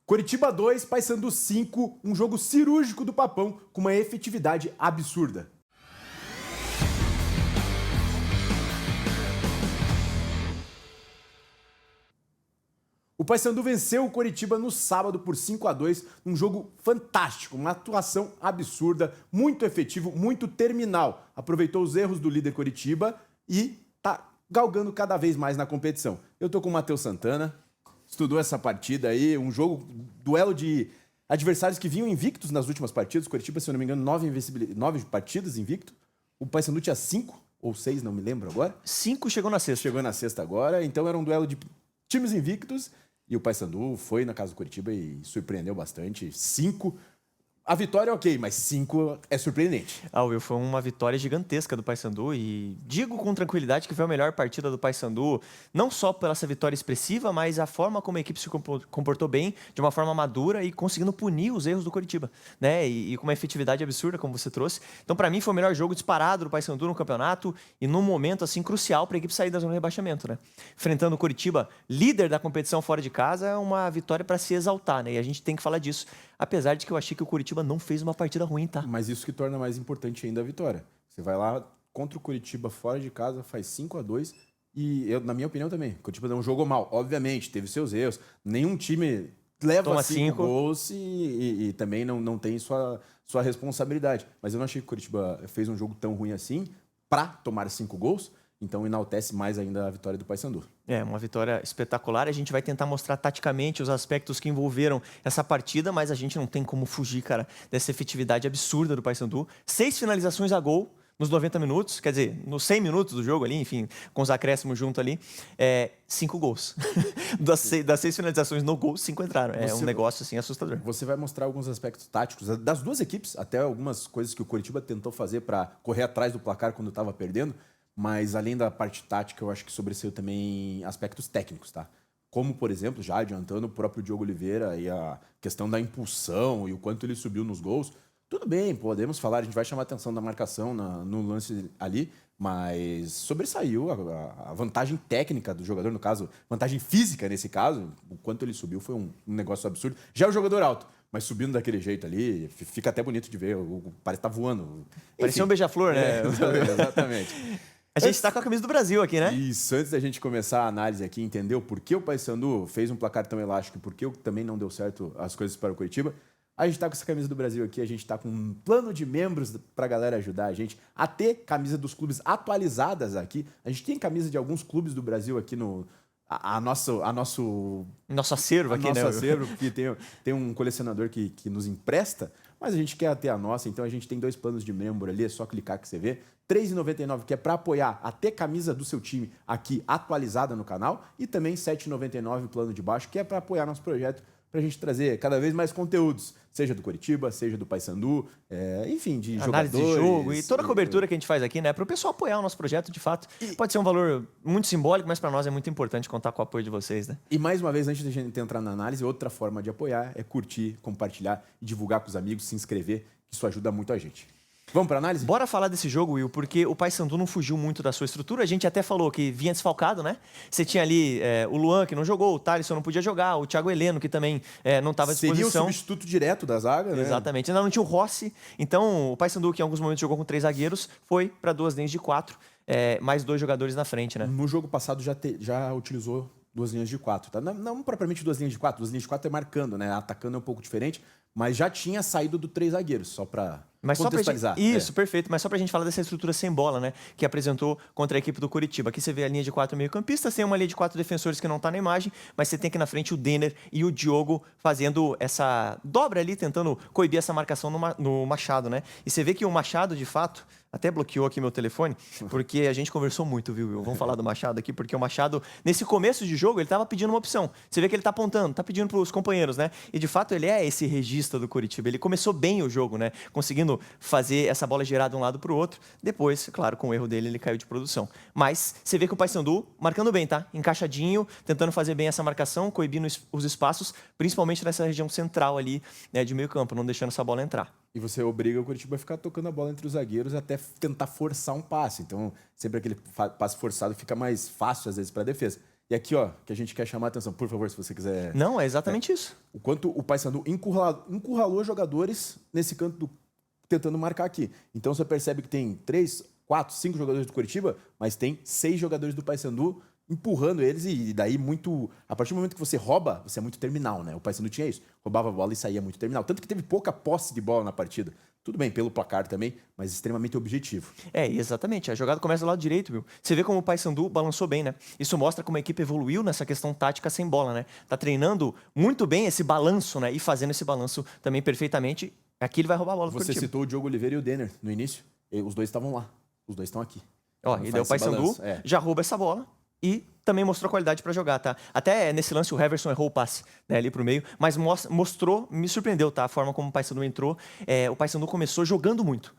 Coritiba 2, Paysandu 5, um jogo cirúrgico do Papão com uma efetividade absurda. O Paysandu venceu o Coritiba no sábado por 5-2, num jogo fantástico, uma atuação absurda, muito efetivo, muito terminal. Aproveitou os erros do líder Coritiba e tá galgando cada vez mais na competição. Eu tô com o Matheus Santana, estudou essa partida aí, um jogo, duelo de adversários que vinham invictos nas últimas partidas. O Coritiba, se eu não me engano, 9 partidas invicto. O Paysandu tinha 5 ou 6, não me lembro agora. 5 chegou na sexta. Chegou na sexta agora, então era um duelo de times invictos. E o Paysandu foi na casa do Coritiba e surpreendeu bastante. 5. A vitória é ok, mas 5 é surpreendente. Will, foi uma vitória gigantesca do Paysandu e digo com tranquilidade que foi a melhor partida do Paysandu, não só pela essa vitória expressiva, mas a forma como a equipe se comportou bem, de uma forma madura e conseguindo punir os erros do Coritiba, né? E com uma efetividade absurda, como você trouxe. Então, para mim, foi o melhor jogo disparado do Paysandu no campeonato e num momento assim crucial para a equipe sair da zona de rebaixamento, né? Enfrentando o Coritiba, líder da competição fora de casa, é uma vitória para se exaltar, né? E a gente tem que falar disso. Apesar de que eu achei que o Coritiba não fez uma partida ruim, tá? Mas isso que torna mais importante ainda a vitória. Você vai lá contra o Coritiba fora de casa, faz 5-2 e, na minha opinião também, o Coritiba não jogou mal. Obviamente, teve seus erros. Nenhum time leva 5 gols e também não tem sua responsabilidade. Mas eu não achei que o Coritiba fez um jogo tão ruim assim para tomar 5 gols. Então enaltece mais ainda a vitória do Paysandu. É, uma vitória espetacular. A gente vai tentar mostrar taticamente os aspectos que envolveram essa partida, mas a gente não tem como fugir, cara, dessa efetividade absurda do Paysandu. 6 finalizações a gol nos 90 minutos, quer dizer, nos 100 minutos do jogo ali, enfim, com os acréscimos junto ali, 5 gols. das 6 finalizações no gol, 5 entraram. É um negócio, assim, assustador. Você vai mostrar alguns aspectos táticos das duas equipes, até algumas coisas que o Coritiba tentou fazer para correr atrás do placar quando estava perdendo. Mas, além da parte tática, eu acho que sobressaiu também aspectos técnicos, tá? Como, por exemplo, já adiantando o próprio Diogo Oliveira e a questão da impulsão e o quanto ele subiu nos gols. Tudo bem, podemos falar, a gente vai chamar a atenção da marcação no lance ali, mas sobressaiu a vantagem técnica do jogador, no caso, vantagem física nesse caso. O quanto ele subiu foi um negócio absurdo. Já é o jogador alto, mas subindo daquele jeito ali, fica até bonito de ver, parece que tá voando. Parecia um beija-flor, né? Exatamente. A gente está com a camisa do Brasil aqui, né? Isso, antes da gente começar a análise aqui, entendeu por que o Paysandu fez um placar tão elástico e por que também não deu certo as coisas para o Coritiba, a gente está com essa camisa do Brasil aqui, a gente está com um plano de membros para a galera ajudar a gente a ter camisa dos clubes atualizadas aqui. A gente tem camisa de alguns clubes do Brasil aqui no... Nosso acervo aqui, né? Nosso acervo, porque tem um colecionador que nos empresta, mas a gente quer ter a nossa, então a gente tem 2 planos de membro ali, é só clicar que você vê. R$ 3,99, que é para apoiar até camisa do seu time aqui atualizada no canal, e também R$ 7,99 o plano de baixo, que é para apoiar nosso projeto, para a gente trazer cada vez mais conteúdos, seja do Coritiba, seja do Paysandu, enfim, de análise jogadores. De jogo e toda a cobertura que a gente faz aqui, né? Para o pessoal apoiar o nosso projeto, de fato. Pode ser um valor muito simbólico, mas para nós é muito importante contar com o apoio de vocês, né? E mais uma vez, antes de a gente entrar na análise, outra forma de apoiar é curtir, compartilhar e divulgar com os amigos, se inscrever, que isso ajuda muito a gente. Vamos para análise? Bora falar desse jogo, Will, porque o Paysandu não fugiu muito da sua estrutura. A gente até falou que vinha desfalcado, né? Você tinha ali o Luan, que não jogou, o Thalisson não podia jogar, o Thiago Heleno, que também não estava à disposição. Seria o substituto direto da zaga, né? Exatamente. Ainda não tinha o Rossi. Então, o Paysandu, que em alguns momentos jogou com 3 zagueiros, foi para 2 linhas de 4, mais 2 jogadores na frente, né? No jogo passado já utilizou 2 linhas de 4, tá? Não propriamente 2 linhas de 4, 2 linhas de 4 é marcando, né? Atacando é um pouco diferente, mas já tinha saído do 3 zagueiros, só para contextualizar. Isso, perfeito. Mas só pra gente falar dessa estrutura sem bola, né? Que apresentou contra a equipe do Coritiba. Aqui você vê a linha de 4 meio-campistas, tem uma linha de 4 defensores que não tá na imagem, mas você tem aqui na frente o Denner e o Diogo fazendo essa dobra ali, tentando coibir essa marcação no Machado, né? E você vê que o Machado, de fato, até bloqueou aqui meu telefone, porque a gente conversou muito, viu, Will? Vamos falar do Machado aqui, porque o Machado, nesse começo de jogo, ele tava pedindo uma opção. Você vê que ele tá apontando, tá pedindo pros companheiros, né? E, de fato, ele é esse regista do Coritiba. Ele começou bem o jogo, né? Conseguindo fazer essa bola girar de um lado para o outro. Depois, claro, com o erro dele, ele caiu de produção. Mas você vê que o Paysandu marcando bem, tá? Encaixadinho, tentando fazer bem essa marcação, coibindo os espaços, principalmente nessa região central ali, né, de meio campo, não deixando essa bola entrar. E você obriga o Coritiba a ficar tocando a bola entre os zagueiros até tentar forçar um passe. Então, sempre aquele passe forçado fica mais fácil, às vezes, para a defesa. E aqui, ó, que a gente quer chamar a atenção, por favor, se você quiser. Não, é exatamente isso. O quanto o Paysandu encurralou jogadores nesse canto tentando marcar aqui. Então você percebe que tem 3, 4, 5 jogadores do Coritiba, mas tem 6 jogadores do Paysandu empurrando eles e daí muito... A partir do momento que você rouba, você é muito terminal, né? O Paysandu tinha isso. Roubava a bola e saía muito terminal. Tanto que teve pouca posse de bola na partida. Tudo bem, pelo placar também, mas extremamente objetivo. Exatamente. A jogada começa do lado direito, viu? Você vê como o Paysandu balançou bem, né? Isso mostra como a equipe evoluiu nessa questão tática sem bola, né? Tá treinando muito bem esse balanço, né? E fazendo esse balanço também perfeitamente. Aqui ele vai roubar a bola do Você Coritiba. citou o Diogo Oliveira e o Denner no início. Os dois estavam lá. Os dois estão aqui. Ó, e daí o Paysandu já rouba essa bola e também mostrou qualidade para jogar, tá? Até nesse lance o Heverson errou o passe, né, ali pro meio, mas mostrou, me surpreendeu, tá? A forma como o Paysandu entrou. O Paysandu começou jogando muito.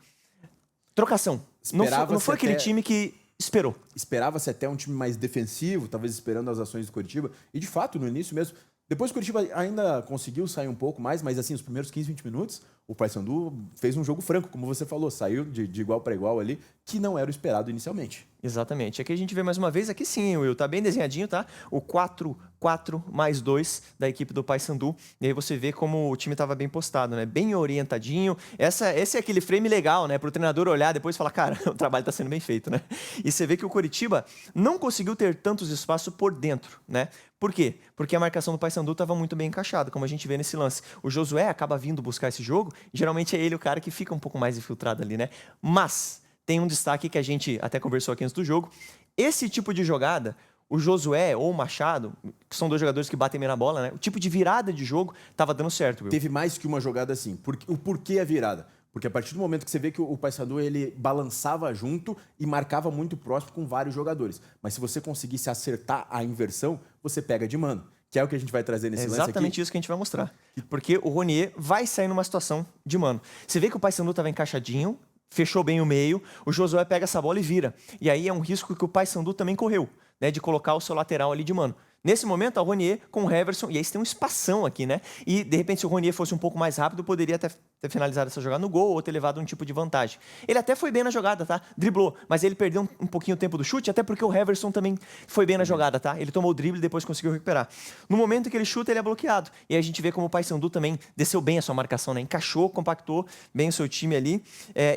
Trocação. Não foi aquele time que esperou. Esperava-se até um time mais defensivo, talvez esperando as ações do Coritiba. E de fato, no início mesmo. Depois o Coritiba ainda conseguiu sair um pouco mais, mas assim, os primeiros 15, 20 minutos, o Paysandu fez um jogo franco, como você falou, saiu de igual para igual ali, que não era o esperado inicialmente. Exatamente. Aqui a gente vê mais uma vez, aqui sim, Will, tá bem desenhadinho, tá? O 4-4+2 da equipe do Paysandu. E aí você vê como o time estava bem postado, né? Bem orientadinho. Esse é aquele frame legal, né? Para o treinador olhar depois e falar, cara, o trabalho está sendo bem feito, né? E você vê que o Coritiba não conseguiu ter tantos espaços por dentro, né? Por quê? Porque a marcação do Paysandu estava muito bem encaixada, como a gente vê nesse lance. O Josué acaba vindo buscar esse jogo, e geralmente é ele o cara que fica um pouco mais infiltrado ali, né? Mas tem um destaque que a gente até conversou aqui antes do jogo. Esse tipo de jogada, o Josué ou o Machado, que são dois jogadores que batem bem na bola, né? O tipo de virada de jogo estava dando certo, Will. Teve mais que uma jogada assim. O porquê a virada? Porque a partir do momento que você vê que o Paysandu ele balançava junto e marcava muito próximo com vários jogadores. Mas se você conseguisse acertar a inversão, você pega de mano. Que é o que a gente vai trazer nesse lance aqui. Exatamente isso que a gente vai mostrar. Porque o Ronier vai sair numa situação de mano. Você vê que o Paysandu estava encaixadinho, fechou bem o meio, o Josué pega essa bola e vira. E aí é um risco que o Paysandu também correu, né? De colocar o seu lateral ali de mano. Nesse momento, o Ronier com o Heverson, e aí você tem um espação aqui, né? E, de repente, se o Ronier fosse um pouco mais rápido, poderia ter finalizado essa jogada no gol ou ter levado um tipo de vantagem. Ele até foi bem na jogada, tá? Driblou, mas ele perdeu um pouquinho o tempo do chute, até porque o Heverson também foi bem na jogada, tá? Ele tomou o drible e depois conseguiu recuperar. No momento que ele chuta, ele é bloqueado. E aí a gente vê como o Paysandu também desceu bem a sua marcação, né? Encaixou, compactou bem o seu time ali.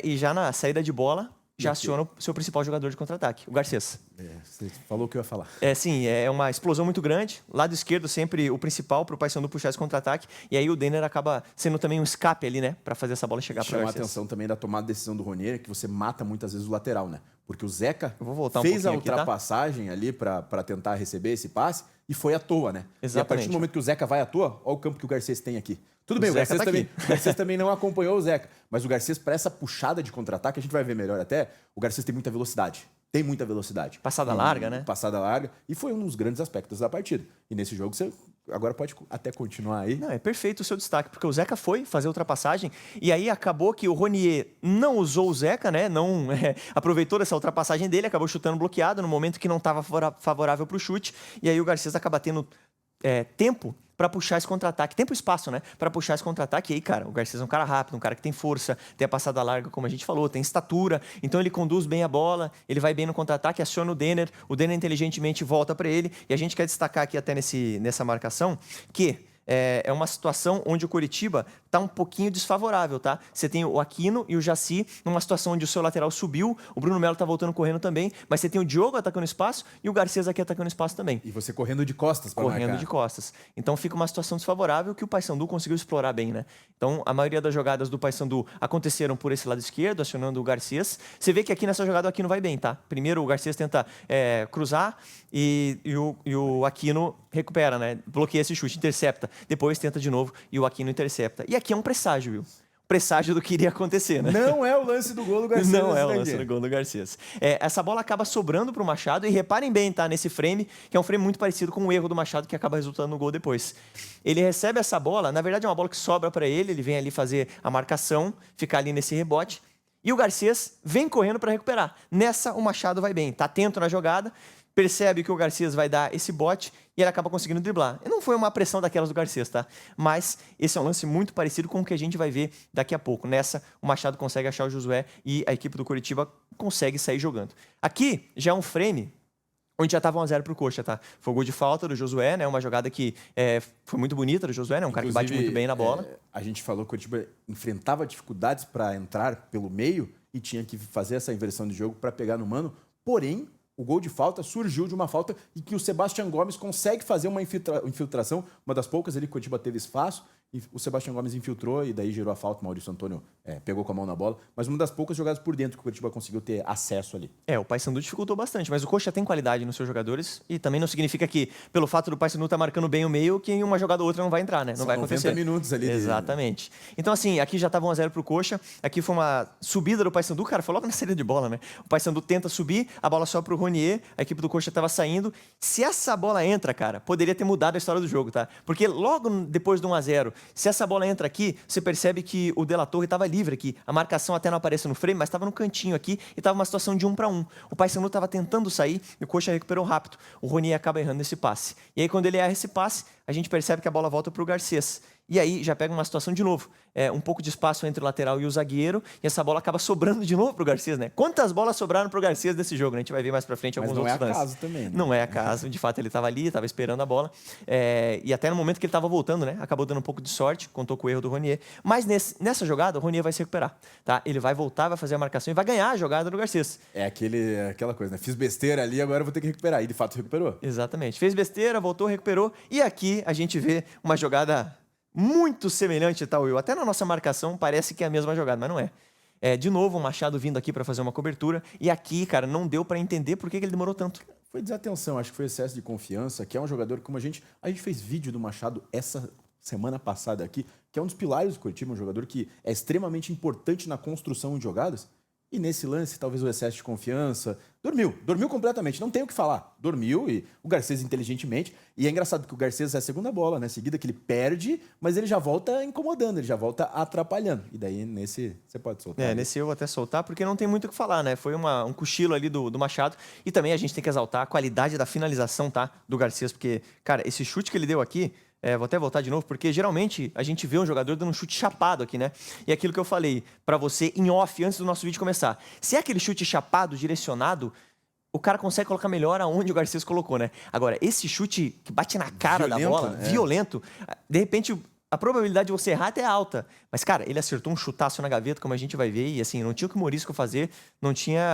E já na saída de bola, já aciona o seu principal jogador de contra-ataque, o Garcês. Você falou o que eu ia falar. Sim, é uma explosão muito grande. Lado esquerdo sempre o principal para o Paysandu puxar esse contra-ataque. E aí o Denner acaba sendo também um escape ali, né? Para fazer essa bola chegar para o Garcês. Chama a atenção também da tomada de decisão do Ronier, que você mata muitas vezes o lateral, né? Porque o Zeca fez a ultrapassagem ali para tentar receber esse passe e foi à toa, né? Exatamente. E a partir do momento que o Zeca vai à toa, olha o campo que o Garcês tem aqui. Tudo bem, o Garcês também não acompanhou o Zeca. Mas o Garcês, para essa puxada de contra-ataque, a gente vai ver melhor até, o Garcês tem muita velocidade. Tem muita velocidade. Passada larga, né? Passada larga. E foi um dos grandes aspectos da partida. E nesse jogo você agora pode até continuar aí. Não, é perfeito o seu destaque, porque o Zeca foi fazer a ultrapassagem e aí acabou que o Ronier não usou o Zeca, né? Não aproveitou dessa ultrapassagem dele, acabou chutando bloqueado no momento que não estava favorável para o chute. E aí o Garcês acaba tendo tempo para puxar esse contra-ataque, tempo e espaço, né? Para puxar esse contra-ataque. E aí, cara, o Garcês é um cara rápido, um cara que tem força, tem a passada larga, como a gente falou, tem estatura. Então ele conduz bem a bola, ele vai bem no contra-ataque, aciona o Denner inteligentemente volta para ele. E a gente quer destacar aqui até nessa marcação que é uma situação onde o Coritiba está um pouquinho desfavorável, tá? Você tem o Aquino e o Jaci numa situação onde o seu lateral subiu, o Bruno Melo tá voltando correndo também, mas você tem o Diogo atacando espaço e o Garcês aqui atacando espaço também. E você correndo de costas para marcar. Correndo de costas. Então fica uma situação desfavorável que o Paysandu conseguiu explorar bem, né? Então a maioria das jogadas do Paysandu aconteceram por esse lado esquerdo, acionando o Garcês. Você vê que aqui nessa jogada o Aquino vai bem, tá? Primeiro o Garcês tenta cruzar e o Aquino recupera, né? Bloqueia esse chute, intercepta. Depois tenta de novo e o Aquino intercepta. E aqui é um presságio, viu? Presságio do que iria acontecer, né? Não é o lance do gol do Garcês. Não é o lance do gol do Garcês. Essa bola acaba sobrando para o Machado e reparem bem, tá? Nesse frame, que é um frame muito parecido com o erro do Machado que acaba resultando no gol depois. Ele recebe essa bola, na verdade é uma bola que sobra para ele vem ali fazer a marcação, ficar ali nesse rebote. E o Garcês vem correndo para recuperar. Nessa, o Machado vai bem, tá atento na jogada, percebe que o Garcês vai dar esse bote e ele acaba conseguindo driblar. E não foi uma pressão daquelas do Garcês, tá? Mas esse é um lance muito parecido com o que a gente vai ver daqui a pouco. Nessa, o Machado consegue achar o Josué e a equipe do Coritiba consegue sair jogando. Aqui já é um frame onde já estava 1-0 pro Coxa, tá? Foi o gol de falta do Josué, né? Uma jogada que foi muito bonita do Josué, né? Um cara que bate muito bem na bola. A gente falou que o Curitiba enfrentava dificuldades para entrar pelo meio e tinha que fazer essa inversão de jogo para pegar no mano. Porém, o gol de falta surgiu de uma falta e que o Sebastião Gomes consegue fazer uma infiltração, uma das poucas ali que o Curitiba teve espaço, e o Sebastião Gomes infiltrou e daí gerou a falta, o Maurício Antônio pegou com a mão na bola, mas uma das poucas jogadas por dentro que o Curitiba conseguiu ter acesso ali. O Paysandu dificultou bastante, mas o Coxa tem qualidade nos seus jogadores e também não significa que, pelo fato do Paysandu estar marcando bem o meio, que em uma jogada ou outra não vai entrar, né? Não vai acontecer. 90 minutos ali. Exatamente. Então, assim, aqui já estava 1-0 pro Coxa, aqui foi uma subida do Paysandu, cara, foi logo na saída de bola, né? O Paysandu tenta subir, a bola só pro Ronier, a equipe do Coxa estava saindo. Se essa bola entra, cara, poderia ter mudado a história do jogo, tá? Porque logo depois do 1-0, se essa bola entra aqui, você percebe que o De La Torre estava livre aqui. A marcação até não aparece no frame, mas estava no cantinho aqui e estava uma situação de 1-1. O Paysandu estava tentando sair e o Coxa recuperou rápido. O Ronier acaba errando esse passe. E aí, quando ele erra esse passe, a gente percebe que a bola volta para o Garcês. E aí já pega uma situação de novo. Um pouco de espaço entre o lateral e o zagueiro, e essa bola acaba sobrando de novo pro Garcês, né? Quantas bolas sobraram pro Garcês desse jogo, né? A gente vai ver mais pra frente alguns outros lances. Mas não é acaso também, né? Não é acaso, de fato ele estava ali, estava esperando a bola. E até no momento que ele estava voltando, né? Acabou dando um pouco de sorte, contou com o erro do Ronier. Mas nessa jogada, o Ronier vai se recuperar, tá? Ele vai voltar, vai fazer a marcação e vai ganhar a jogada do Garcês. Aquela coisa, né? Fiz besteira ali, agora eu vou ter que recuperar. E de fato recuperou. Exatamente. Fez besteira, voltou, recuperou. E aqui a gente vê uma jogada muito semelhante, tá, Will? Até na nossa marcação parece que é a mesma jogada, mas não é. De novo, o Machado vindo aqui para fazer uma cobertura. E aqui, cara, não deu para entender por que ele demorou tanto. Foi desatenção, acho que foi excesso de confiança, que é um jogador como a gente fez vídeo do Machado essa semana passada aqui, que é um dos pilares do Curitiba, um jogador que é extremamente importante na construção de jogadas. E nesse lance, talvez o excesso de confiança. Dormiu completamente, não tem o que falar. Dormiu e o Garcês inteligentemente. E é engraçado que o Garcês é a segunda bola, né? Seguida que ele perde, mas ele já volta incomodando, ele já volta atrapalhando. E daí nesse você pode soltar. Nesse eu vou até soltar, porque não tem muito o que falar, né? Foi um cochilo ali do Machado. E também a gente tem que exaltar a qualidade da finalização, tá? Do Garcês, porque, cara, esse chute que ele deu aqui. Vou até voltar de novo, porque geralmente a gente vê um jogador dando um chute chapado aqui, né? E aquilo que eu falei pra você em off, antes do nosso vídeo começar. Se é aquele chute chapado, direcionado, o cara consegue colocar melhor aonde o Garcês colocou, né? Agora, esse chute que bate na cara da bola, violento, de repente a probabilidade de você errar até é alta. Mas, cara, ele acertou um chutaço na gaveta, como a gente vai ver, e assim, não tinha o que o Morisco fazer, não tinha,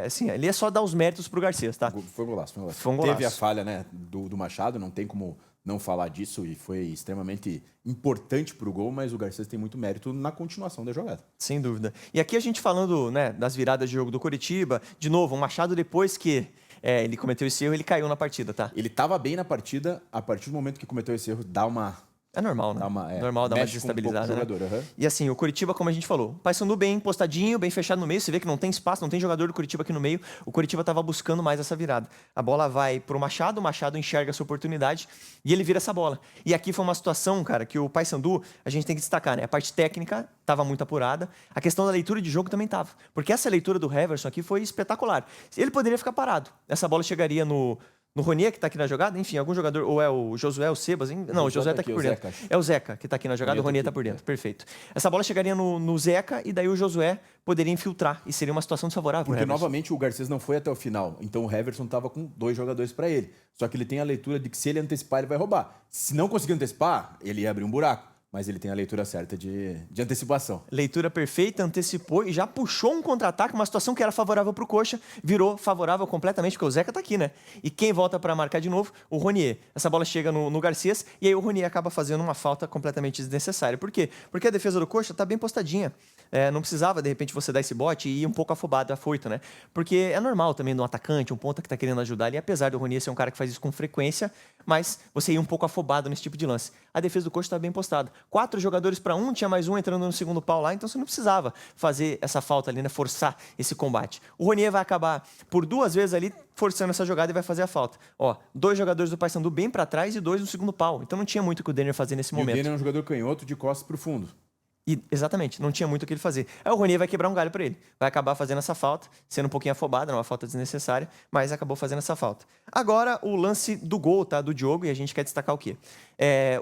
assim, ele é só dar os méritos pro Garcês, tá? Foi um golaço. Foi um golaço. Teve a falha, né, do Machado, não tem como não falar disso, e foi extremamente importante pro gol, mas o Garcês tem muito mérito na continuação da jogada. Sem dúvida. E aqui a gente falando, né, das viradas de jogo do Curitiba, de novo, o Machado depois que ele cometeu esse erro, ele caiu na partida, tá? Ele estava bem na partida, a partir do momento que cometeu esse erro, dá uma... É normal, né? Normal dar uma desestabilizada, né? Jogador, E assim, o Curitiba, como a gente falou, o Paysandu bem postadinho, bem fechado no meio. Você vê que não tem espaço, não tem jogador do Curitiba aqui no meio. O Curitiba estava buscando mais essa virada. A bola vai pro Machado, o Machado enxerga essa oportunidade e ele vira essa bola. E aqui foi uma situação, cara, que o Paysandu, a gente tem que destacar, né? A parte técnica estava muito apurada. A questão da leitura de jogo também estava. Porque essa leitura do Heverson aqui foi espetacular. Ele poderia ficar parado. Essa bola chegaria no Ronier, que tá aqui na jogada, enfim, algum jogador, ou é o Josué, o Sebas, hein? Não, o Josué tá aqui por dentro. É o Zeca que tá aqui na jogada, o Ronier tá por dentro, perfeito. Essa bola chegaria no Zeca e daí o Josué poderia infiltrar e seria uma situação desfavorável. Porque novamente o Garcês não foi até o final, então o Heverson tava com 2 jogadores para ele. Só que ele tem a leitura de que se ele antecipar, ele vai roubar. Se não conseguir antecipar, ele ia abrir um buraco. Mas ele tem a leitura certa de antecipação. Leitura perfeita, antecipou e já puxou um contra-ataque, uma situação que era favorável para o Coxa, virou favorável completamente, porque o Zeca tá aqui, né? E quem volta para marcar de novo? O Ronier. Essa bola chega no Garcês e aí o Ronier acaba fazendo uma falta completamente desnecessária. Por quê? Porque a defesa do Coxa tá bem postadinha. Não precisava, de repente, você dar esse bote e ir um pouco afobado, afoito, né? Porque é normal também de um atacante, um ponta que tá querendo ajudar ali, apesar do Ronier ser um cara que faz isso com frequência, mas você ir um pouco afobado nesse tipo de lance. A defesa do Coxa tá bem postada. 4 jogadores para 1, tinha mais um entrando no segundo pau lá, então você não precisava fazer essa falta ali, né? Forçar esse combate. O Ronier vai acabar por 2 vezes ali forçando essa jogada e vai fazer a falta. 2 jogadores do Paysandu bem para trás e 2 no segundo pau. Então não tinha muito o que o Denner fazer nesse momento. O Denner é um jogador canhoto de costas pro fundo. E, exatamente, não tinha muito o que ele fazer. Aí o Ronier vai quebrar um galho para ele. Vai acabar fazendo essa falta, sendo um pouquinho afobada, não é uma falta desnecessária, mas acabou fazendo essa falta. Agora, o lance do gol, tá? Do Diogo, e a gente quer destacar o quê?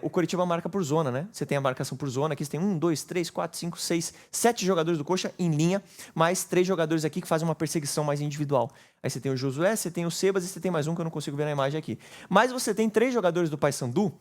O Coritiba marca por zona, né? Você tem a marcação por zona, aqui você tem 1, 2, 3, 4, 5, 6, 7 jogadores do Coxa em linha, mais 3 jogadores aqui que fazem uma perseguição mais individual. Aí você tem o Josué, você tem o Sebas e você tem mais um que eu não consigo ver na imagem aqui. Mas você tem 3 jogadores do Paysandu,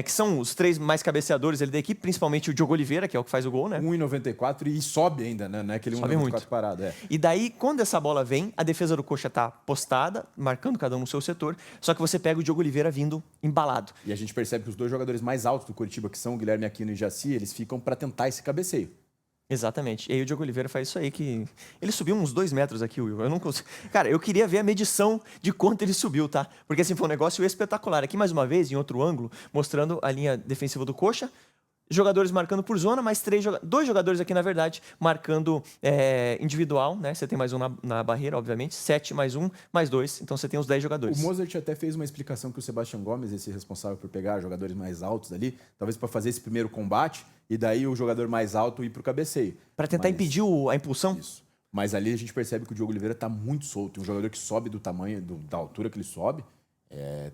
que são os 3 mais cabeceadores ali da equipe, principalmente o Diogo Oliveira, que é o que faz o gol, né? 1,94 e sobe ainda, né? Não é aquele 1,94 parado. E daí, quando essa bola vem, a defesa do Coxa tá postada, marcando cada um no seu setor, só que você pega o Diogo Oliveira vindo embalado. E a gente percebe que os 2 jogadores mais altos do Coritiba, que são o Guilherme Aquino e o Jaci, eles ficam para tentar esse cabeceio. Exatamente. E aí o Diogo Oliveira faz isso aí que... Ele subiu uns 2 metros aqui, Will. Eu não consigo... Cara, eu queria ver a medição de quanto ele subiu, tá? Porque assim, foi um negócio espetacular. Aqui, mais uma vez, em outro ângulo, mostrando a linha defensiva do Coxa. Jogadores marcando por zona, mais 2 jogadores aqui, na verdade, marcando individual, né? Você tem mais um na barreira, obviamente. 7 mais 1, mais 2. Então você tem os 10 jogadores. O Mozart até fez uma explicação que o Sebastião Gomes, esse responsável por pegar jogadores mais altos ali, talvez para fazer esse primeiro combate, e daí o jogador mais alto ir para o cabeceio. Para tentar impedir a impulsão? Isso. Mas ali a gente percebe que o Diogo Oliveira está muito solto. Um jogador que sobe do tamanho, da altura que ele sobe,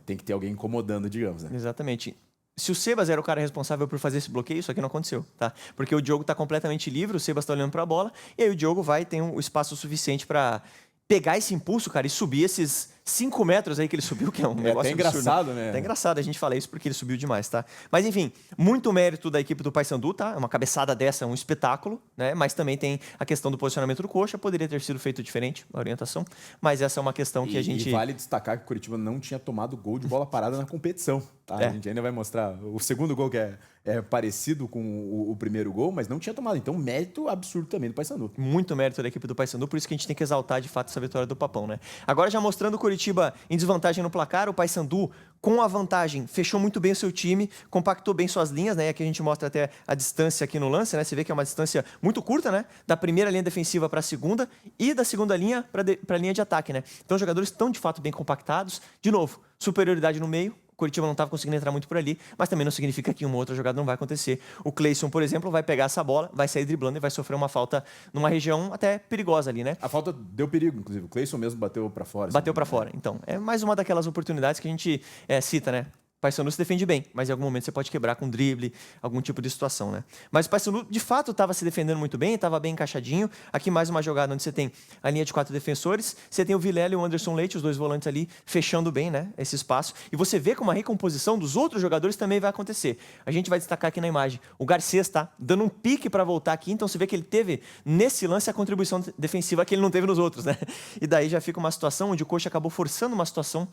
tem que ter alguém incomodando, digamos, né? Exatamente. Se o Sebas era o cara responsável por fazer esse bloqueio, isso aqui não aconteceu, tá? Porque o Diogo está completamente livre, o Sebas está olhando para a bola, e aí o Diogo ter o espaço suficiente para pegar esse impulso, cara, e subir esses 5 metros aí que ele subiu, que é um negócio até engraçado, absurdo, né? É engraçado a gente falar isso porque ele subiu demais, tá? Mas enfim, muito mérito da equipe do Paysandu, tá? Uma cabeçada dessa é um espetáculo, né? Mas também tem a questão do posicionamento do Coxa, poderia ter sido feito diferente, a orientação, mas essa é uma questão que a gente... E vale destacar que o Coritiba não tinha tomado gol de bola parada na competição, tá? A gente ainda vai mostrar o segundo gol que é parecido com o primeiro gol, mas não tinha tomado. Então, mérito absurdo também do Paysandu. Muito mérito da equipe do Paysandu, por isso que a gente tem que exaltar de fato essa vitória do Papão, né? Agora já mostrando o Coritiba em desvantagem no placar, o Paysandu com a vantagem fechou muito bem o seu time, compactou bem suas linhas, né? E aqui a gente mostra até a distância aqui no lance, né? Você vê que é uma distância muito curta, né? Da primeira linha defensiva para a segunda e da segunda linha para a linha de ataque, né? Então os jogadores estão de fato bem compactados. De novo, superioridade no meio. O Coritiba não estava conseguindo entrar muito por ali, mas também não significa que uma outra jogada não vai acontecer. O Cleison, por exemplo, vai pegar essa bola, vai sair driblando e vai sofrer uma falta numa região até perigosa ali, né? A falta deu perigo, inclusive. O Cleison mesmo bateu para fora. Bateu para fora. Então, é mais uma daquelas oportunidades que a gente cita, né? O Paysandu se defende bem, mas em algum momento você pode quebrar com drible, algum tipo de situação, né? Mas o Paysandu, de fato, estava se defendendo muito bem, estava bem encaixadinho. Aqui mais uma jogada onde você tem a linha de 4 defensores, você tem o Vilela e o Anderson Leite, os 2 volantes ali, fechando bem, né, esse espaço. E você vê como a recomposição dos outros jogadores também vai acontecer. A gente vai destacar aqui na imagem o Garcês, tá? Dando um pique para voltar aqui, então você vê que ele teve, nesse lance, a contribuição defensiva que ele não teve nos outros, né? E daí já fica uma situação onde o Coxa acabou forçando uma situação...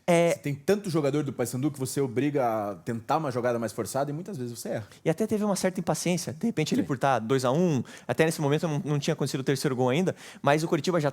Você tem tanto jogador do Paysandu que você obriga a tentar uma jogada mais forçada e muitas vezes você erra. E até teve uma certa impaciência. De repente ele por estar 2-1, até nesse momento não tinha acontecido o terceiro gol ainda, mas o Coritiba já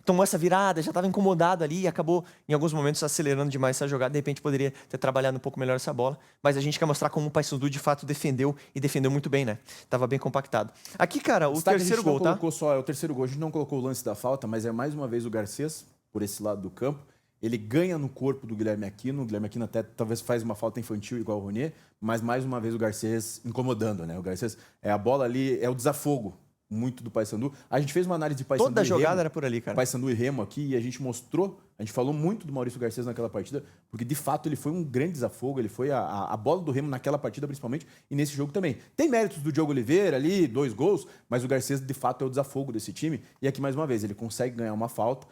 tomou essa virada, já estava incomodado ali e acabou em alguns momentos acelerando demais essa jogada. De repente poderia ter trabalhado um pouco melhor essa bola, mas a gente quer mostrar como o Paysandu de fato defendeu e defendeu muito bem, né? Tava bem compactado. Aqui, cara, o terceiro gol, tá? É o terceiro gol, a gente não colocou o lance da falta, mas é mais uma vez o Garcês, por esse lado do campo. Ele ganha no corpo do Guilherme Aquino. O Guilherme Aquino até talvez faz uma falta infantil igual o Ronier, mas mais uma vez o Garcês incomodando, né? O Garcês, a bola ali é o desafogo muito do Paysandu. A gente fez uma análise de Paysandu Toda a jogada era por ali, cara. Paysandu e Remo aqui, e a gente falou muito do Maurício Garcês naquela partida, porque de fato ele foi um grande desafogo, ele foi a bola do Remo naquela partida principalmente, e nesse jogo também. Tem méritos do Diogo Oliveira ali, 2 gols, mas o Garcês de fato é o desafogo desse time, e aqui mais uma vez, ele consegue ganhar uma falta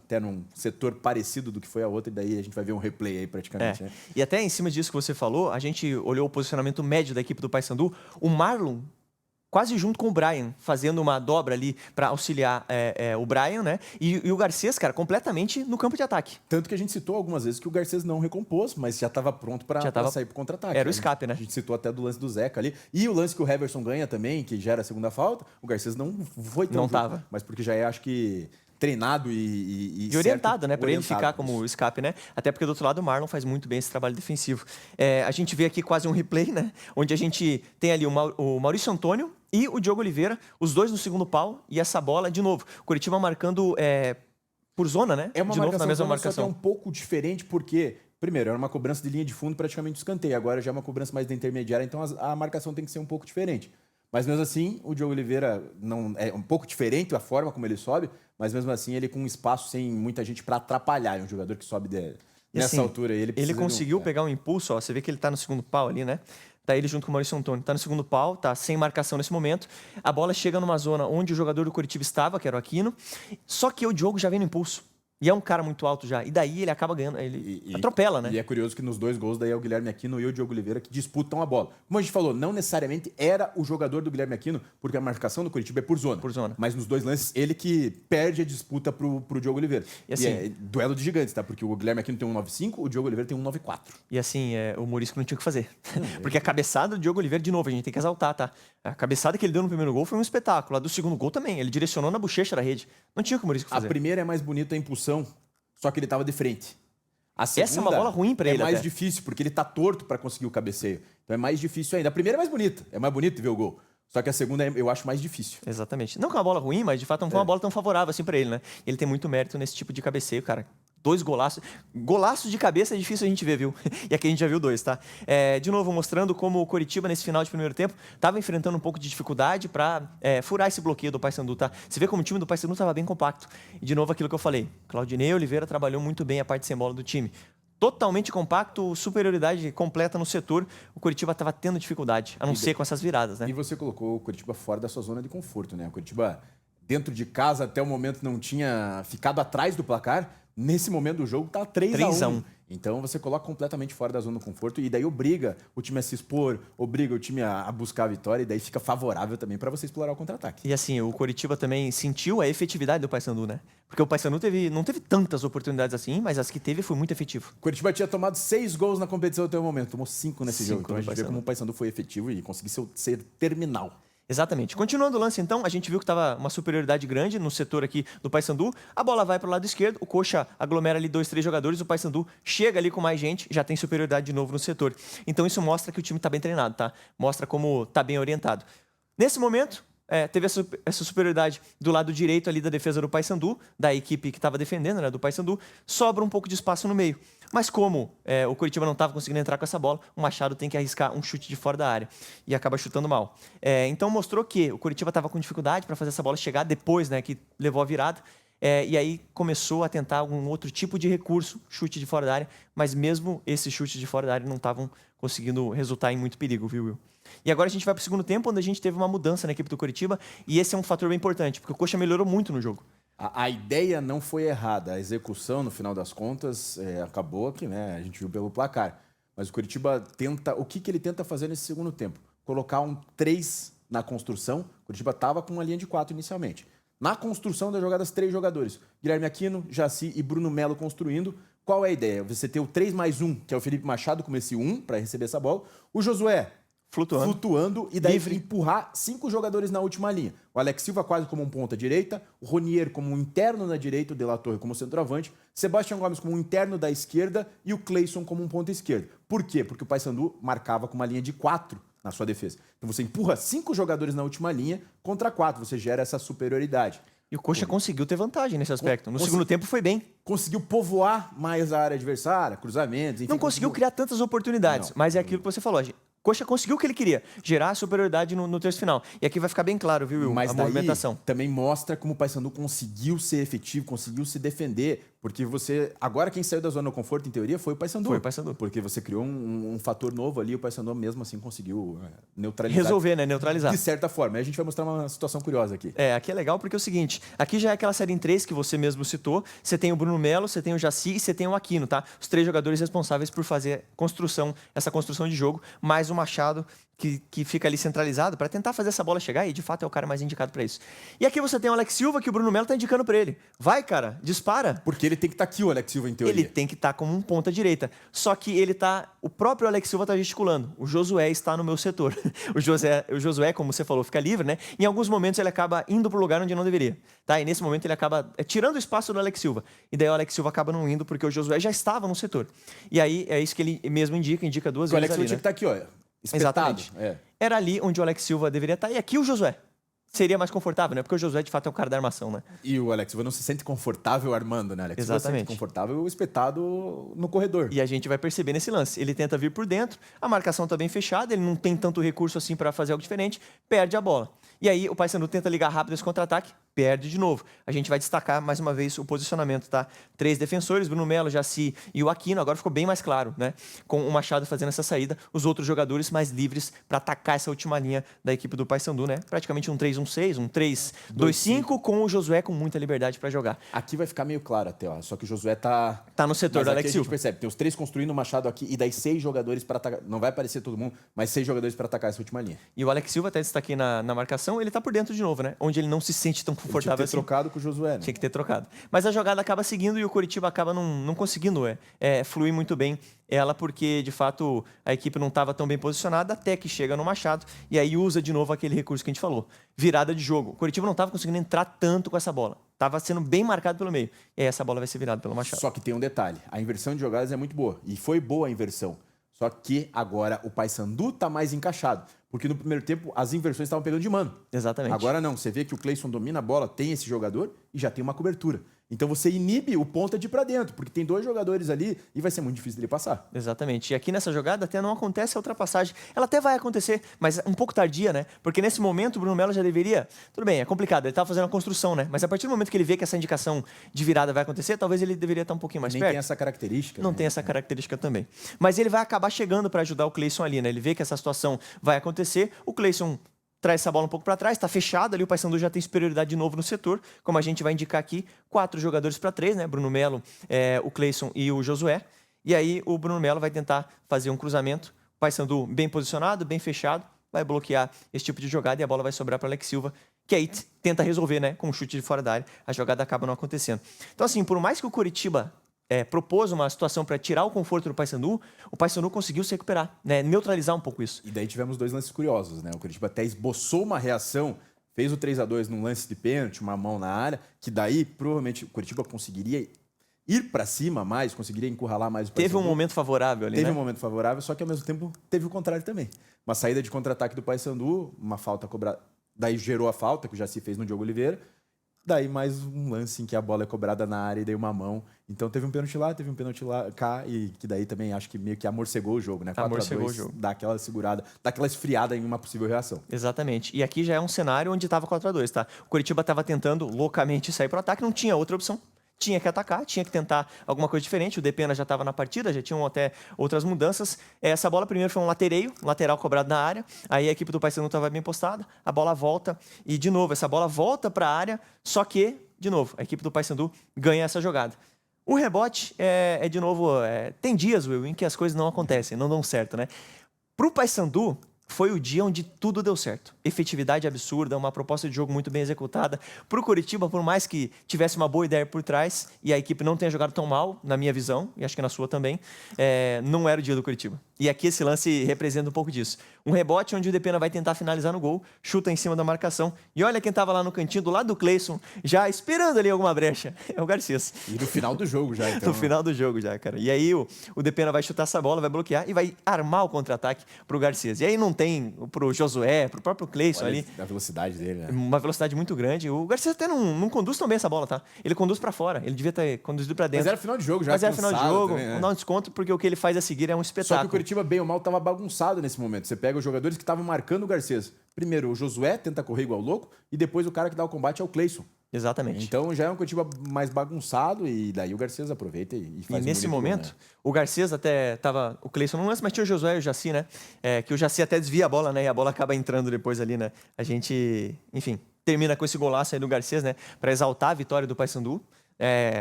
até num setor parecido do que foi a outra, e daí a gente vai ver um replay aí praticamente. Né? E até em cima disso que você falou, a gente olhou o posicionamento médio da equipe do Paysandu, o Marlon quase junto com o Brian, fazendo uma dobra ali para auxiliar o Brian, né? E o Garcês, cara, completamente no campo de ataque. Tanto que a gente citou algumas vezes que o Garcês não recompôs, mas já estava pronto para sair pro contra-ataque. Era o escape, né? A gente citou até do lance do Zeca ali. E o lance que o Heverson ganha também, que gera a segunda falta, o Garcês não foi tão... Não tava. Mas porque já acho que... treinado e orientado, né? Para ele orientado, ficar como escape, né? Até porque do outro lado o Marlon faz muito bem esse trabalho defensivo. A gente vê aqui quase um replay, né? Onde a gente tem ali o Maurício Antônio e o Diogo Oliveira, os 2 no segundo pau, e essa bola, de novo, Coritiba marcando por zona, né? É uma de novo na mesma marcação. Só que é um pouco diferente porque, primeiro, era uma cobrança de linha de fundo, praticamente escanteio. Agora já é uma cobrança mais da intermediária, então a marcação tem que ser um pouco diferente. Mas mesmo assim, o Diogo Oliveira não é um pouco diferente a forma como ele sobe, mas mesmo assim ele com espaço sem muita gente para atrapalhar. É um jogador que sobe nessa assim, altura. Ele conseguiu pegar um impulso, ó, você vê que ele tá no segundo pau ali, né? Tá ele junto com o Maurício Antônio, tá no segundo pau, tá sem marcação nesse momento. A bola chega numa zona onde o jogador do Coritiba estava, que era o Aquino, só que o Diogo já vem no impulso. E é um cara muito alto já. E daí ele acaba ganhando, ele atropela, né? E é curioso que nos 2 gols daí é o Guilherme Aquino e o Diogo Oliveira que disputam a bola. Como a gente falou, não necessariamente era o jogador do Guilherme Aquino, porque a marcação do Curitiba é por zona. Por zona. Mas nos 2 lances, ele que perde a disputa pro Diogo Oliveira. E assim, é duelo de gigantes, tá? Porque o Guilherme Aquino tem 1,95, o Diogo Oliveira tem 1,94. E assim, o Maurício não tinha o que fazer. Porque a cabeçada do Diogo Oliveira, de novo, a gente tem que exaltar, tá? A cabeçada que ele deu no primeiro gol foi um espetáculo. A do segundo gol também. Ele direcionou na bochecha da rede. Não tinha o que o Maurício fazer. A primeira é mais bonita a impulsão, só que ele tava de frente. A segunda Essa é uma bola ruim pra ele É mais até. difícil, porque ele tá torto para conseguir o cabeceio. Então é mais difícil ainda. A primeira é mais bonita. É mais bonito ver o gol. Só que a segunda eu acho mais difícil. Exatamente. Não que é uma bola ruim, mas de fato não foi uma bola tão favorável assim pra ele, né? Ele tem muito mérito nesse tipo de cabeceio, cara. 2 golaços. Golaços de cabeça é difícil a gente ver, viu? E aqui a gente já viu 2, tá? De novo, mostrando como o Coritiba, nesse final de primeiro tempo, estava enfrentando um pouco de dificuldade para furar esse bloqueio do Paysandu, tá? Você vê como o time do Paysandu estava bem compacto. E, de novo, aquilo que eu falei. Claudinei Oliveira trabalhou muito bem a parte sem bola do time. Totalmente compacto, superioridade completa no setor. O Coritiba estava tendo dificuldade, a não ser com essas viradas, né? E você colocou o Coritiba fora da sua zona de conforto, né? O Coritiba, dentro de casa, até o momento não tinha ficado atrás do placar. Nesse momento do jogo tá 3-1. Então você coloca completamente fora da zona do conforto e daí obriga o time a se expor, obriga o time a buscar a vitória e daí fica favorável também para você explorar o contra-ataque. E assim, o Coritiba também sentiu a efetividade do Paysandu, né? Porque o Paysandu não teve tantas oportunidades assim, mas as que teve foi muito efetivo. O Coritiba tinha tomado 6 gols na competição até o momento, tomou 5 nesse jogo. Então a gente vê como o Paysandu foi efetivo e conseguiu ser terminal. Exatamente. Continuando o lance, então, a gente viu que estava uma superioridade grande no setor aqui do Paysandu. A bola vai para o lado esquerdo, o Coxa aglomera ali 2, 3 jogadores, o Paysandu chega ali com mais gente, já tem superioridade de novo no setor. Então isso mostra que o time está bem treinado, tá? Mostra como está bem orientado. Nesse momento, teve essa superioridade do lado direito ali da defesa do Paysandu, da equipe que estava defendendo, né, do Paysandu, sobra um pouco de espaço no meio. Mas como o Coritiba não estava conseguindo entrar com essa bola, o Machado tem que arriscar um chute de fora da área e acaba chutando mal. Então mostrou que o Coritiba estava com dificuldade para fazer essa bola chegar depois, né, que levou a virada. E aí começou a tentar algum outro tipo de recurso, chute de fora da área, mas mesmo esses chutes de fora da área não estavam conseguindo resultar em muito perigo, viu, Will? E agora a gente vai para o segundo tempo, onde a gente teve uma mudança na equipe do Coritiba, e esse é um fator bem importante, porque o Coxa melhorou muito no jogo. A ideia não foi errada, a execução, no final das contas, acabou aqui, né? A gente viu pelo placar. Mas o Coritiba tenta... O que ele tenta fazer nesse segundo tempo? Colocar um 3 na construção. O Coritiba estava com uma linha de 4 inicialmente. Na construção das jogadas, 3 jogadores. Guilherme Aquino, Jaci e Bruno Melo construindo. Qual é a ideia? Você ter o 3+1, que é o Felipe Machado, como esse 1 para receber essa bola. O Josué flutuando e daí empurrar 5 jogadores na última linha. O Alex Silva quase como um ponta direita, o Ronier como um interno na direita, o De La Torre como centroavante, Sebastião Gomes como um interno da esquerda e o Cleison como um ponta esquerda. Por quê? Porque o Paysandu marcava com uma linha de 4 na sua defesa. Então você empurra 5 jogadores na última linha contra 4, você gera essa superioridade. E o Coxa conseguiu ter vantagem nesse aspecto. No segundo tempo foi bem. Conseguiu povoar mais a área adversária, cruzamentos, enfim. Não conseguiu criar tantas oportunidades, mas é aquilo que você falou. Coxa conseguiu o que ele queria, gerar a superioridade no terço final. E aqui vai ficar bem claro, viu, Will? Mas a movimentação. Também mostra como o Paysandu conseguiu ser efetivo, conseguiu se defender. Porque você... Agora quem saiu da zona de conforto, em teoria, foi o Paysandu. Foi o Paysandu. Porque você criou um fator novo ali, o Paysandu mesmo assim conseguiu neutralizar. Resolver, né? Neutralizar. De certa forma. Aí a gente vai mostrar uma situação curiosa aqui. Aqui é legal porque é o seguinte, aqui já é aquela série em 3 que você mesmo citou, você tem o Bruno Melo, você tem o Jaci e você tem o Aquino, tá? Os 3 jogadores responsáveis por fazer essa construção de jogo, mais o Machado, que fica ali centralizado para tentar fazer essa bola chegar e de fato é o cara mais indicado para isso. E aqui você tem o Alex Silva que o Bruno Melo tá indicando para ele. Vai, cara, dispara. Porque ele tem que estar aqui, o Alex Silva, em teoria. Ele tem que estar como um ponta direita. Só que o próprio Alex Silva tá gesticulando. O Josué está no meu setor. O Josué, como você falou, fica livre, né? Em alguns momentos ele acaba indo pro lugar onde não deveria. Tá? E nesse momento ele acaba tirando o espaço do Alex Silva. E daí o Alex Silva acaba não indo porque o Josué já estava no setor. E aí é isso que ele mesmo indica 2 vezes. O Alex Silva ali, tinha que estar aqui, ó. Espetado. Exatamente. Era ali onde o Alex Silva deveria estar. E aqui o Josué. seria mais confortável, né? Porque o Josué, de fato, é o cara da armação, né? E o Alex Silva não se sente confortável armando, né, Alex? Exatamente. Se sente confortável espetado no corredor. E a gente vai perceber nesse lance. Ele tenta vir por dentro, a marcação tá bem fechada, ele não tem tanto recurso assim para fazer algo diferente, perde a bola. E aí o Paysandu tenta ligar rápido esse contra-ataque, perde de novo. A gente vai destacar mais uma vez o posicionamento, tá? 3 defensores, Bruno Melo, Jaci e o Aquino. Agora ficou bem mais claro, né? Com o Machado fazendo essa saída, os outros jogadores mais livres para atacar essa última linha da equipe do Paysandu, né? Praticamente um 3-1-6, um 3-2-5, com o Josué com muita liberdade para jogar. Aqui vai ficar meio claro até, ó. Só que o Josué tá no setor mas do aqui Alex a Silva. gente percebe, tem os 3 construindo o Machado aqui e daí 6 jogadores para atacar. Não vai aparecer todo mundo, mas 6 jogadores para atacar essa última linha. E o Alex Silva, até destaquei na marcação, ele tá por dentro de novo, né? Onde ele não se sente tão confortável Tinha que ter assim. trocado com o Josué, né? Tinha que ter trocado. Mas a jogada acaba seguindo e o Coritiba acaba não conseguindo fluir muito bem ela, porque, de fato, a equipe não estava tão bem posicionada, até que chega no Machado e aí usa de novo aquele recurso que a gente falou. Virada de jogo. O Coritiba não estava conseguindo entrar tanto com essa bola. Estava sendo bem marcado pelo meio. E aí essa bola vai ser virada pelo Machado. Só que tem um detalhe. A inversão de jogadas é muito boa. E foi boa a inversão. Só que agora o Paysandu tá mais encaixado. Porque no primeiro tempo as inversões estavam pegando de mano. Exatamente. Agora não. Você vê que o Cleison domina a bola, tem esse jogador e já tem uma cobertura. Então você inibe o ponta de ir pra dentro, porque tem 2 jogadores ali e vai ser muito difícil dele passar. Exatamente. E aqui nessa jogada até não acontece a ultrapassagem. Ela até vai acontecer, mas um pouco tardia, né? Porque nesse momento o Bruno Melo já deveria... Tudo bem, é complicado, ele estava fazendo a construção, né? Mas a partir do momento que ele vê que essa indicação de virada vai acontecer, talvez ele deveria estar um pouquinho mais Nem perto. tem essa característica. Não né? tem essa característica também. Mas ele vai acabar chegando para ajudar o Cleison ali, né? Ele vê que essa situação vai acontecer, o Cleison traz essa bola um pouco para trás, está fechado ali, o Paysandu já tem superioridade de novo no setor, como a gente vai indicar aqui, 4 jogadores para 3, né? Bruno Melo, o Cleison e o Josué. E aí o Bruno Melo vai tentar fazer um cruzamento, o Paysandu bem posicionado, bem fechado, vai bloquear esse tipo de jogada e a bola vai sobrar para Alex Silva, que aí tenta resolver, né? Com um chute de fora da área, a jogada acaba não acontecendo. Então assim, por mais que o Coritiba propôs uma situação para tirar o conforto do Paysandu, o Paysandu conseguiu se recuperar, né? Neutralizar um pouco isso. E daí tivemos 2 lances curiosos, né? O Coritiba até esboçou uma reação, fez o 3-2 num lance de pênalti, uma mão na área, que daí provavelmente o Coritiba conseguiria ir para cima mais, conseguiria encurralar mais o Paysandu. Teve um momento favorável ali, Teve né? um momento favorável, só que ao mesmo tempo teve o contrário também. Uma saída de contra-ataque do Paysandu, uma falta cobrada, daí gerou a falta que o Jaci fez no Diogo Oliveira. Daí mais um lance em que a bola é cobrada na área e daí uma mão. Então teve um pênalti lá, teve um pênalti lá, cá, e que daí também acho que meio que amorcegou o jogo, né? 4-2, Amorcegou o jogo. dá aquela segurada, dá aquela esfriada em uma possível reação. Exatamente. E aqui já é um cenário onde estava 4-2, tá? O Coritiba estava tentando loucamente sair para o ataque, não tinha outra opção. Tinha que atacar, tinha que tentar alguma coisa diferente. O Depena já estava na partida, já tinham até outras mudanças. Essa bola primeiro foi um lateral cobrado na área. Aí a equipe do Paysandu estava bem postada, a bola volta e de novo essa bola volta para a área, só que, de novo, a equipe do Paysandu ganha essa jogada. O rebote de novo, tem dias, Will, em que as coisas não acontecem, não dão certo, né? Para o Paysandu, foi o dia onde tudo deu certo. Efetividade absurda, uma proposta de jogo muito bem executada. Para o Coritiba, por mais que tivesse uma boa ideia por trás e a equipe não tenha jogado tão mal, na minha visão, e acho que na sua também, não era o dia do Coritiba. E aqui esse lance representa um pouco disso. Um rebote onde o Depena vai tentar finalizar no gol, chuta em cima da marcação. E olha quem estava lá no cantinho, do lado do Cleison, já esperando ali alguma brecha. É o Garcias. E no final do jogo já, então. No final do jogo já, cara. E aí o Depena vai chutar essa bola, vai bloquear e vai armar o contra-ataque pro Garcias. E aí não tem pro Josué, pro próprio Cleison ali. A velocidade dele, né? Uma velocidade muito grande. O Garcias até não conduz tão bem essa bola, tá? Ele conduz pra fora. Ele devia ter conduzido pra dentro. Mas era final de jogo já. Mas era final de jogo. Também, né? Vamos dar um desconto porque o que ele faz a seguir é um espetáculo. Só que o Coritiba, bem ou mal, estava bagunçado nesse momento. Você pega os jogadores que estavam marcando o Garcias. Primeiro, o Josué tenta correr igual louco e depois o cara que dá o combate é o Cleison. Exatamente. Então já é um Coritiba mais bagunçado e daí o Garcias aproveita e faz E nesse bonito, momento, né? o Garcias até tava o Cleison no lance, mas tinha o Josué e o Jaci, né? Que o Jaci até desvia a bola, né? E a bola acaba entrando depois ali, né? A gente, enfim, termina com esse golaço aí do Garcias, né? Para exaltar a vitória do Paysandu.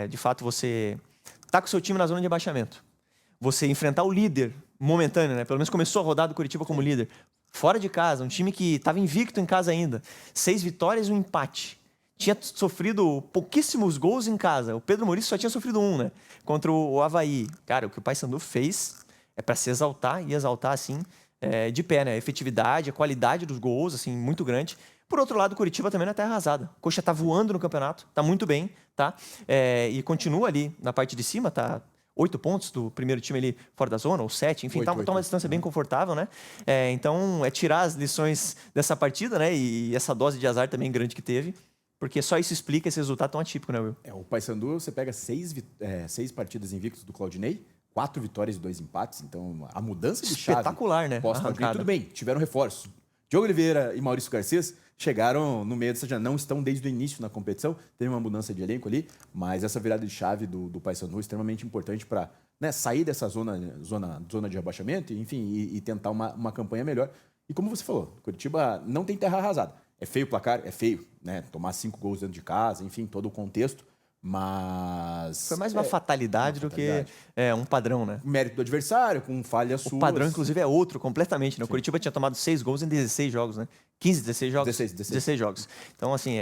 De fato, você tá com o seu time na zona de abaixamento. Você enfrentar o líder momentâneo, né? Pelo menos começou a rodada do Coritiba como líder. Fora de casa, um time que estava invicto em casa ainda. 6 vitórias e um empate. Tinha sofrido pouquíssimos gols em casa. O Pedro Maurício só tinha sofrido 1, né? Contra o Avaí. Cara, o que o Paysandu fez é para se exaltar e exaltar, assim, de pé, né? A efetividade, a qualidade dos gols, assim, muito grande. Por outro lado, o Coritiba também na terra arrasada. O Coxa tá voando no campeonato, tá muito bem, tá? E continua ali na parte de cima, tá 8 pontos do primeiro time ali fora da zona, ou 7, enfim, tá uma distância bem confortável, né? Então, é tirar as lições dessa partida, né? E essa dose de azar também grande que teve, porque só isso explica esse resultado tão atípico, né, Will? O Paysandu, você pega 6 partidas invictas do Claudinei, 4 vitórias e 2 empates, então a mudança de chave... Espetacular, né? Pós-Claudinei, tudo bem, tiveram reforços. Diogo Oliveira e Maurício Garcês chegaram no meio dessa janela, não estão desde o início na competição, teve uma mudança de elenco ali, mas essa virada de chave do Paysandu é extremamente importante para, né, sair dessa zona de rebaixamento, enfim, e tentar uma campanha melhor. E como você falou, Curitiba não tem terra arrasada. É feio o placar, é feio, né? Tomar 5 gols dentro de casa, enfim, todo o contexto. Mas... Foi mais uma fatalidade do que um padrão, né? Mérito do adversário, com falhas suas. O padrão, inclusive, é outro completamente, né? O Curitiba tinha tomado 6 gols em 16 jogos, né? 15, 16 jogos? 16 jogos. Então, assim,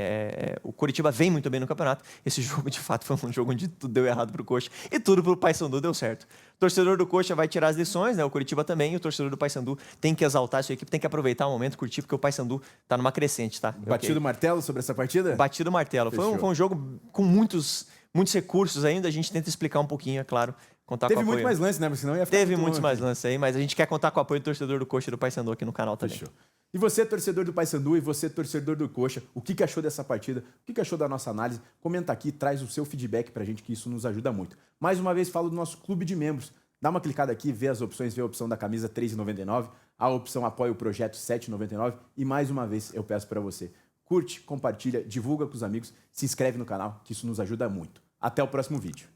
o Curitiba vem muito bem no campeonato. Esse jogo, de fato, foi um jogo onde tudo deu errado pro Coxa e tudo pro Paysandu deu certo. O torcedor do Coxa vai tirar as lições, né? O Curitiba também, e o torcedor do Paysandu tem que exaltar a sua equipe, tem que aproveitar o momento, curtir, porque o Paysandu tá numa crescente, tá? Batido o martelo sobre essa partida? Batido o martelo. Foi um jogo com muitos recursos ainda, a gente tenta explicar um pouquinho, é claro. Teve muito mais lances, né? Porque senão ia ficar Teve muitos mais lances aí, mas a gente quer contar com o apoio do torcedor do Coxa e do Paysandu aqui no canal também. Fechou. E você, torcedor do Paysandu, e você, torcedor do Coxa, o que achou dessa partida? O que achou da nossa análise? Comenta aqui, traz o seu feedback pra gente, que isso nos ajuda muito. Mais uma vez, falo do nosso clube de membros. Dá uma clicada aqui, vê as opções, vê a opção da camisa R$ 3,99, a opção apoia o projeto R$ 7,99 e mais uma vez eu peço para você, curte, compartilha, divulga com os amigos, se inscreve no canal, que isso nos ajuda muito. Até o próximo vídeo.